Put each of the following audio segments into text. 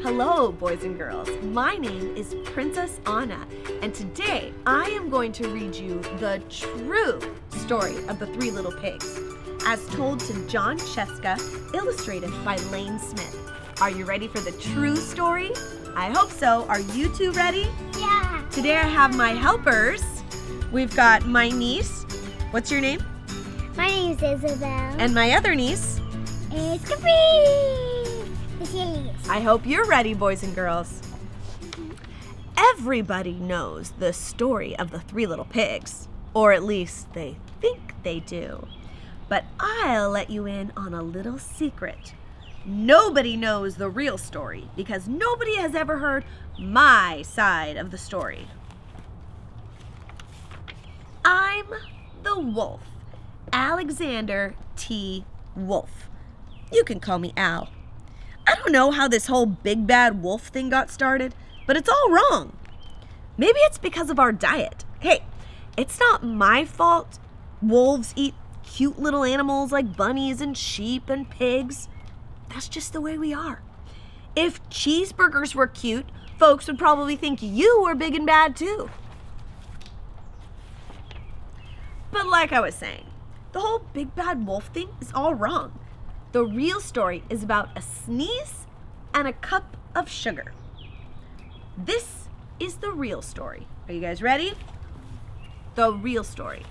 Hello, boys and girls. My name is Princess Anna, and today I am going to read you the true story of the Three Little Pigs, as told to John Cheska, illustrated by Lane Smith. Are you ready for the true story? I hope so. Are you two ready? Yeah. Today I have my helpers. We've got my niece. What's your name? My name's Isabel. And my other niece. It's Capri. I hope you're ready, boys and girls. Everybody knows the story of the Three Little Pigs, or at least they think they do. But I'll let you in on a little secret. Nobody knows the real story because nobody has ever heard my side of the story. I'm the wolf, Alexander T. Wolf. You can call me Al. I don't know how this whole big bad wolf thing got started, but it's all wrong. Maybe it's because of our diet. Hey, it's not my fault wolves eat cute little animals like bunnies and sheep and pigs. That's just the way we are. If cheeseburgers were cute, folks would probably think you were big and bad too. But like I was saying, the whole big bad wolf thing is all wrong. The real story is about a sneeze and a cup of sugar. This is the real story. Are you guys ready? The real story.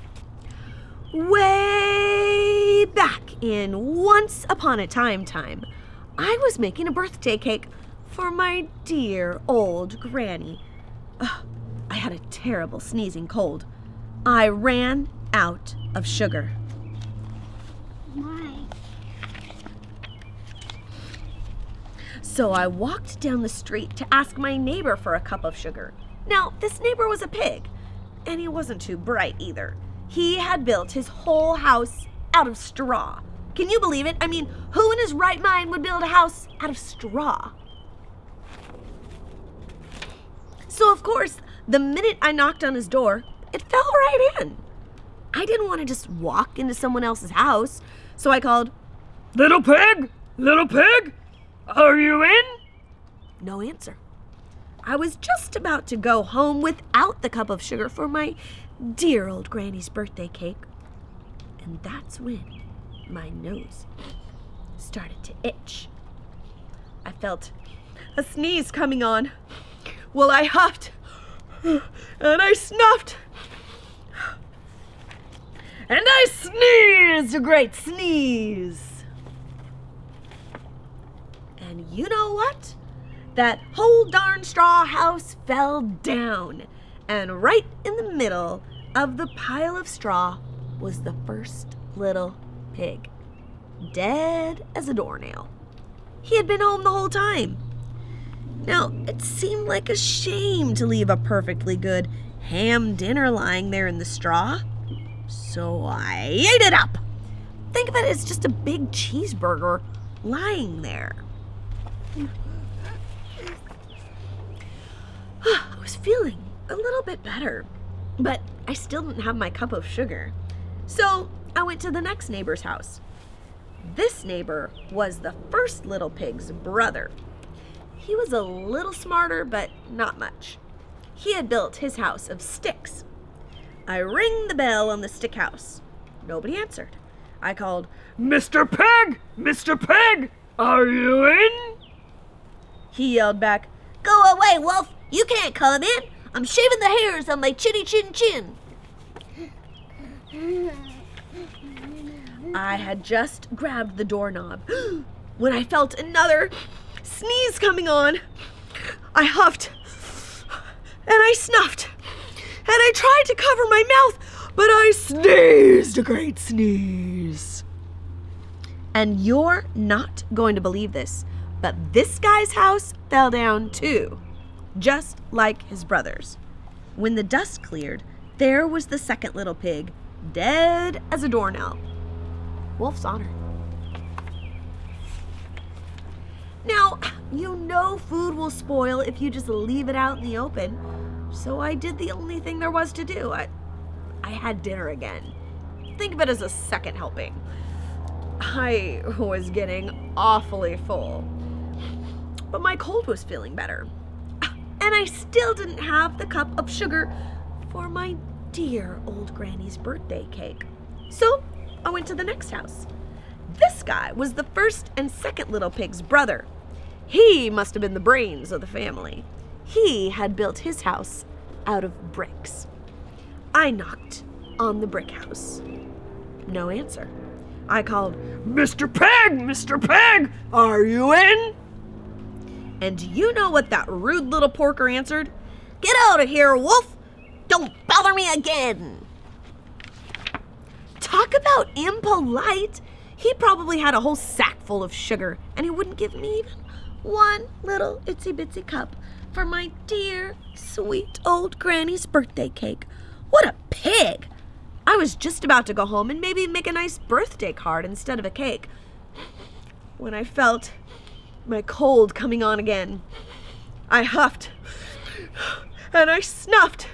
Way back in Once Upon a Time, I was making a birthday cake for my dear old granny. I had a terrible sneezing cold. I ran out of sugar. Why? So I walked down the street to ask my neighbor for a cup of sugar. Now, this neighbor was a pig, and he wasn't too bright either. He had built his whole house out of straw. Can you believe it? I mean, who in his right mind would build a house out of straw? So, of course, the minute I knocked on his door, it fell right in. I didn't want to just walk into someone else's house, so I called, "Little pig? Little pig? Are you in?" No answer. I was just about to go home without the cup of sugar for my dear old granny's birthday cake. And that's when my nose started to itch. I felt a sneeze coming on. Well, I huffed and I snuffed and I sneezed a great sneeze. And you know what? That whole darn straw house fell down. And right in the middle of the pile of straw was the first little pig, dead as a doornail. He had been home the whole time. Now, it seemed like a shame to leave a perfectly good ham dinner lying there in the straw, so I ate it up. Think of it as just a big cheeseburger lying there. I was feeling a little bit better, but I still didn't have my cup of sugar. So I went to the next neighbor's house. This neighbor was the first little pig's brother. He was a little smarter, but not much. He had built his house of sticks. I rang the bell on the stick house. Nobody answered. I called, "Mr. Pig! Mr. Pig! Are you in?" He yelled back, "Go away, wolf! You can't come in! I'm shaving the hairs on my chinny chin chin!" I had just grabbed the doorknob when I felt another sneeze coming on. I huffed and I snuffed and I tried to cover my mouth, but I sneezed a great sneeze. And you're not going to believe this, but this guy's house fell down too, just like his brother's. When the dust cleared, there was the second little pig, dead as a doornail. Wolf's honor. Now, you know food will spoil if you just leave it out in the open, so I did the only thing there was to do. I had dinner again. Think of it as a second helping. I was getting awfully full. but my cold was feeling better. And I still didn't have the cup of sugar for my dear old granny's birthday cake. So I went to the next house. This guy was the first and second little pig's brother. He must have been the brains of the family. He had built his house out of bricks. I knocked on the brick house. No answer. I called, Mr. Pig! Mr. Pig! "Are you in?" And do you know what that rude little porker answered? "Get out of here, wolf! Don't bother me again!" Talk about impolite! He probably had a whole sack full of sugar, and he wouldn't give me even one little itsy bitsy cup for my dear, sweet old granny's birthday cake. What a pig! I was just about to go home and maybe make a nice birthday card instead of a cake when I felt my cold coming on again. I huffed, and I snuffed,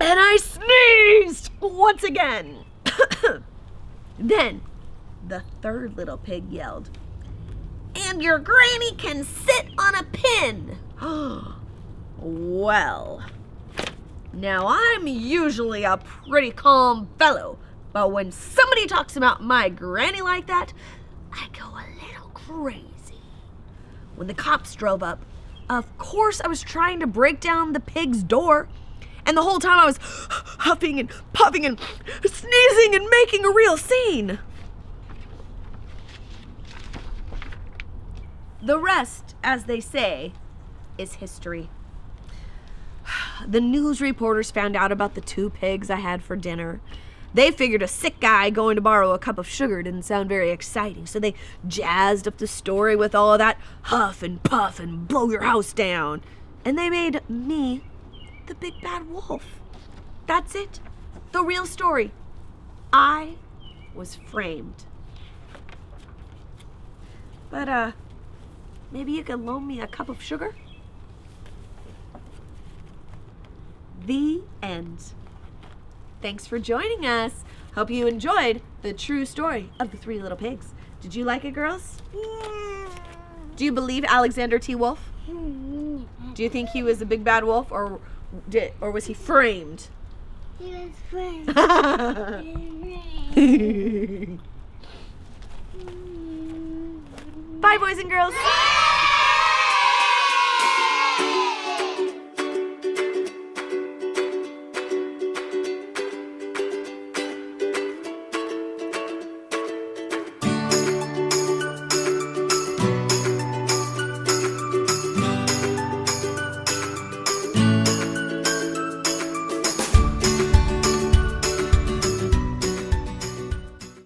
and I sneezed once again. Then the third little pig yelled, "And your granny can sit on a pin." Well, now I'm usually a pretty calm fellow, but when somebody talks about my granny like that, I go a little crazy. When the cops drove up, of course I was trying to break down the pig's door, and the whole time I was huffing and puffing and sneezing and making a real scene. The rest, as they say, is history. The news reporters found out about the 2 pigs I had for dinner. They figured a sick guy going to borrow a cup of sugar didn't sound very exciting, so they jazzed up the story with all of that huff and puff and blow your house down. And they made me the big bad wolf. That's it. The real story. I was framed. But, maybe you could loan me a cup of sugar? The end. Thanks for joining us. Hope you enjoyed the true story of the 3 little pigs. Did you like it, girls? Yeah. Do you believe Alexander T. Wolf? Do you think he was a big bad wolf, or was he framed? He was friends. Bye, boys and girls.